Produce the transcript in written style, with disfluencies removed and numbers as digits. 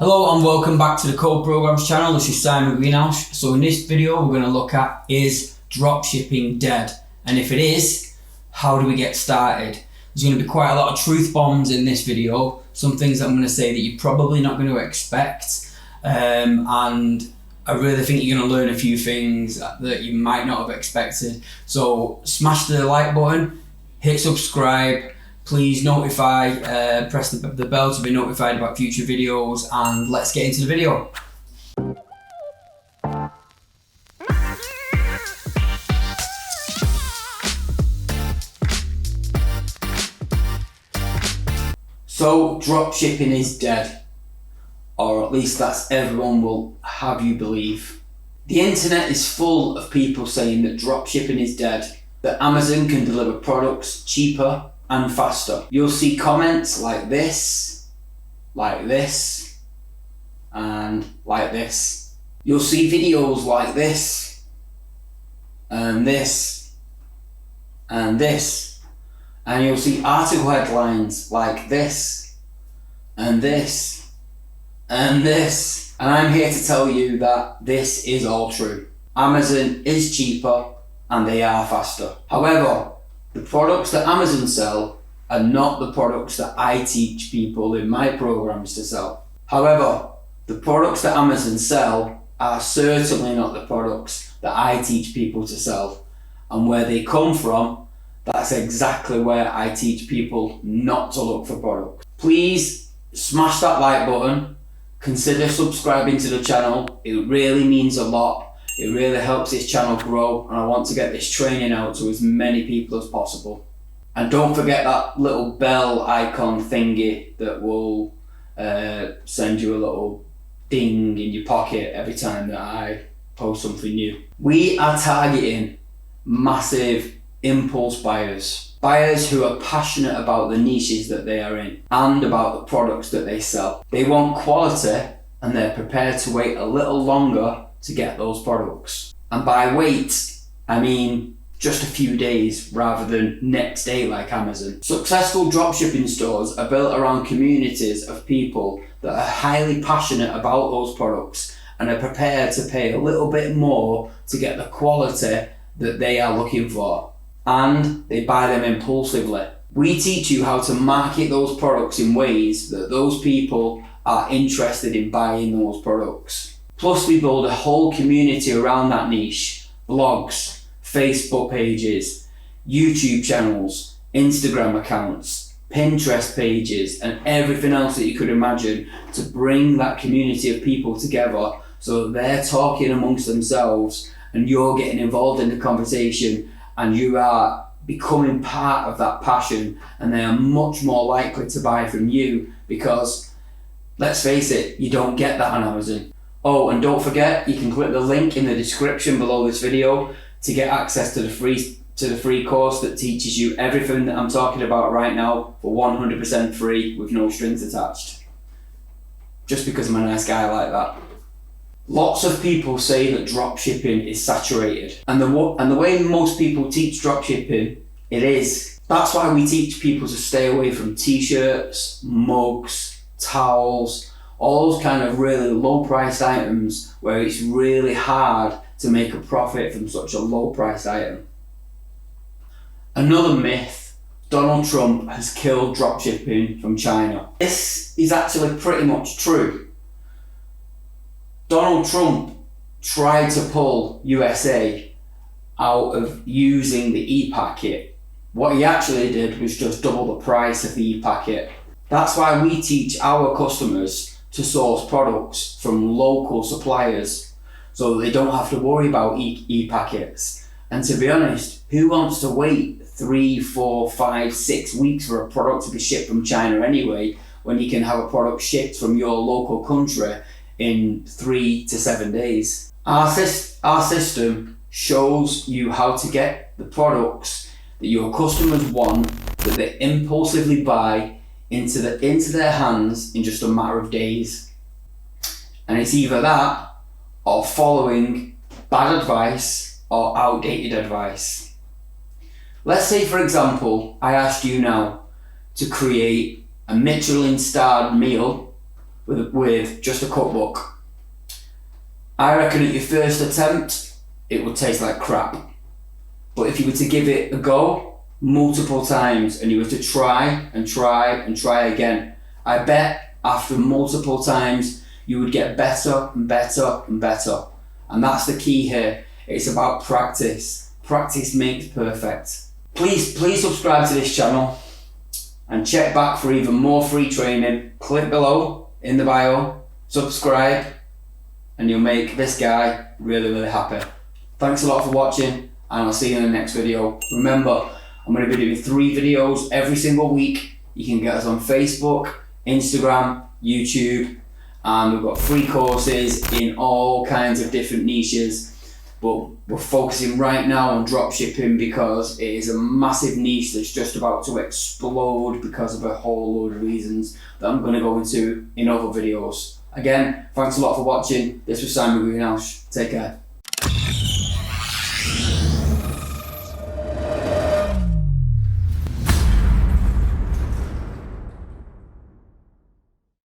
Hello and welcome back to the Code Programs channel. This is Simon Greenhouse. So in this video we're going to look at, is dropshipping dead? And if it is, how do we get started? There's going to be quite a lot of truth bombs in this video. Some things that I'm going to say that you're probably not going to expect. And I really think you're going to learn a few things that you might not have expected. So smash the like button, hit subscribe. Please press the bell to be notified about future videos, and let's get into the video. So dropshipping is dead, or at least that's everyone will have you believe. The internet is full of people saying that dropshipping is dead, that Amazon can deliver products cheaper and faster. You'll see comments like this, and like this. You'll see videos like this, and this, and this. And you'll see article headlines like this, and this, and this. And I'm here to tell you that this is all true. Amazon is cheaper and they are faster. However, the products that Amazon sell are not the products that I teach people in my programs to sell. However, the products that Amazon sell are certainly not the products that I teach people to sell. And where they come from, that's exactly where I teach people not to look for products. Please smash that like button. Consider subscribing to the channel. It really means a lot. It really helps this channel grow, and I want to get this training out to as many people as possible. And don't forget that little bell icon thingy that will send you a little ding in your pocket every time that I post something new. We are targeting massive impulse buyers. Buyers who are passionate about the niches that they are in and about the products that they sell. They want quality and they're prepared to wait a little longer to get those products. And by wait, I mean just a few days rather than next day like Amazon. Successful dropshipping stores are built around communities of people that are highly passionate about those products and are prepared to pay a little bit more to get the quality that they are looking for. And they buy them impulsively. We teach you how to market those products in ways that those people are interested in buying those products. Plus, we build a whole community around that niche: blogs, Facebook pages, YouTube channels, Instagram accounts, Pinterest pages, and everything else that you could imagine to bring that community of people together so that they're talking amongst themselves and you're getting involved in the conversation and you are becoming part of that passion, and they are much more likely to buy from you because, let's face it, you don't get that on Amazon. Oh, and don't forget, you can click the link in the description below this video to get access to the free course that teaches you everything that I'm talking about right now for 100% free with no strings attached. Just because I'm a nice guy like that. Lots of people say that dropshipping is saturated, and the way most people teach dropshipping, it is. That's why we teach people to stay away from t-shirts, mugs, towels, all those kind of really low priced items where it's really hard to make a profit from such a low priced item. Another myth: Donald Trump has killed dropshipping from China. This is actually pretty much true. Donald Trump tried to pull USA out of using the e-packet. What he actually did was just double the price of the e-packet. That's why we teach our customers to source products from local suppliers so that they don't have to worry about e-packets. And to be honest, who wants to wait 3, 4, 5, 6 weeks for a product to be shipped from China anyway, when you can have a product shipped from your local country in 3 to 7 days? Our system shows you how to get the products that your customers want, that they impulsively buy, into their hands in just a matter of days. And it's either that or following bad advice or outdated advice. Let's say, for example, I asked you now to create a Michelin-starred meal with just a cookbook. I reckon at your first attempt, it would taste like crap. But if you were to give it a go multiple times and you were to try and try and try again, I bet after multiple times you would get better and better and better. And that's the key here. It's about practice. Practice makes perfect. Please subscribe to this channel and check back for even more free training. Click below in the bio, subscribe, and you'll make this guy really, really happy. Thanks a lot for watching, and I'll see you in the next video. Remember, I'm going to be doing 3 videos every single week. You can get us on Facebook, Instagram, YouTube, and we've got free courses in all kinds of different niches. But we're focusing right now on dropshipping because it is a massive niche that's just about to explode because of a whole load of reasons that I'm going to go into in other videos. Again, thanks a lot for watching. This was Simon Greenhouse. Take care.